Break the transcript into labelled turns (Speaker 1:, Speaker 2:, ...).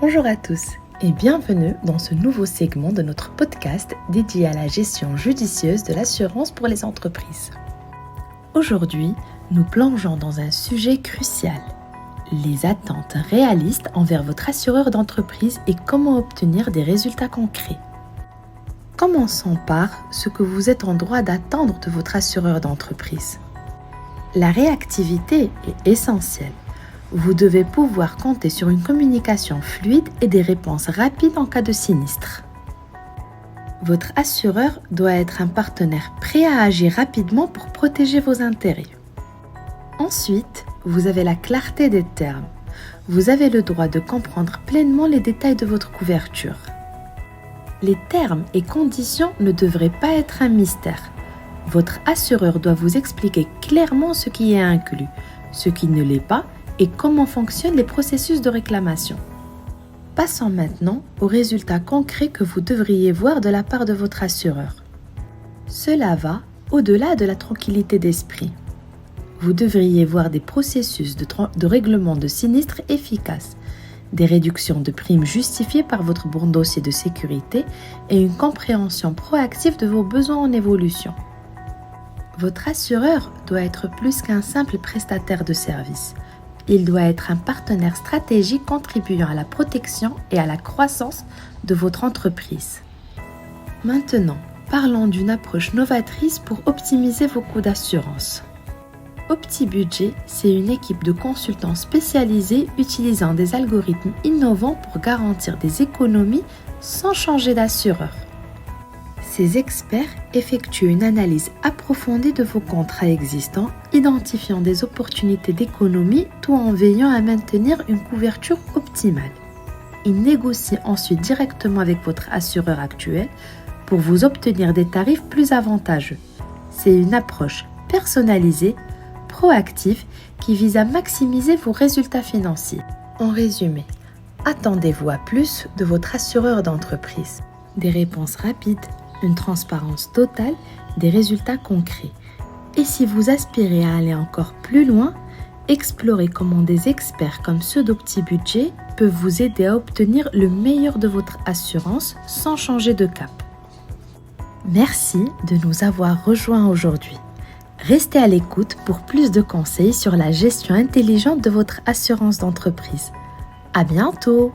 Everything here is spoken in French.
Speaker 1: Bonjour à tous et bienvenue dans ce nouveau segment de notre podcast dédié à la gestion judicieuse de l'assurance pour les entreprises. Aujourd'hui, nous plongeons dans un sujet crucial, les attentes réalistes envers votre assureur d'entreprise et comment obtenir des résultats concrets. Commençons par ce que vous êtes en droit d'attendre de votre assureur d'entreprise. La réactivité est essentielle. Vous devez pouvoir compter sur une communication fluide et des réponses rapides en cas de sinistre. Votre assureur doit être un partenaire prêt à agir rapidement pour protéger vos intérêts. Ensuite, vous avez la clarté des termes. Vous avez le droit de comprendre pleinement les détails de votre couverture. Les termes et conditions ne devraient pas être un mystère. Votre assureur doit vous expliquer clairement ce qui est inclus, ce qui ne l'est pas, et comment fonctionnent les processus de réclamation. Passons maintenant aux résultats concrets que vous devriez voir de la part de votre assureur. Cela va au-delà de la tranquillité d'esprit. Vous devriez voir des processus de règlement de sinistre efficaces, des réductions de primes justifiées par votre bon dossier de sécurité et une compréhension proactive de vos besoins en évolution. Votre assureur doit être plus qu'un simple prestataire de service. Il doit être un partenaire stratégique contribuant à la protection et à la croissance de votre entreprise. Maintenant, parlons d'une approche novatrice pour optimiser vos coûts d'assurance. OptiBudget, c'est une équipe de consultants spécialisés utilisant des algorithmes innovants pour garantir des économies sans changer d'assureur. Ces experts effectuent une analyse approfondie de vos contrats existants, identifiant des opportunités d'économie tout en veillant à maintenir une couverture optimale. Ils négocient ensuite directement avec votre assureur actuel pour vous obtenir des tarifs plus avantageux. C'est une approche personnalisée, proactive, qui vise à maximiser vos résultats financiers. En résumé, attendez-vous à plus de votre assureur d'entreprise. Des réponses rapides, une transparence totale, des résultats concrets. Et si vous aspirez à aller encore plus loin, explorez comment des experts comme ceux d'OptiBudget peuvent vous aider à obtenir le meilleur de votre assurance sans changer de cap. Merci de nous avoir rejoints aujourd'hui. Restez à l'écoute pour plus de conseils sur la gestion intelligente de votre assurance d'entreprise. À bientôt!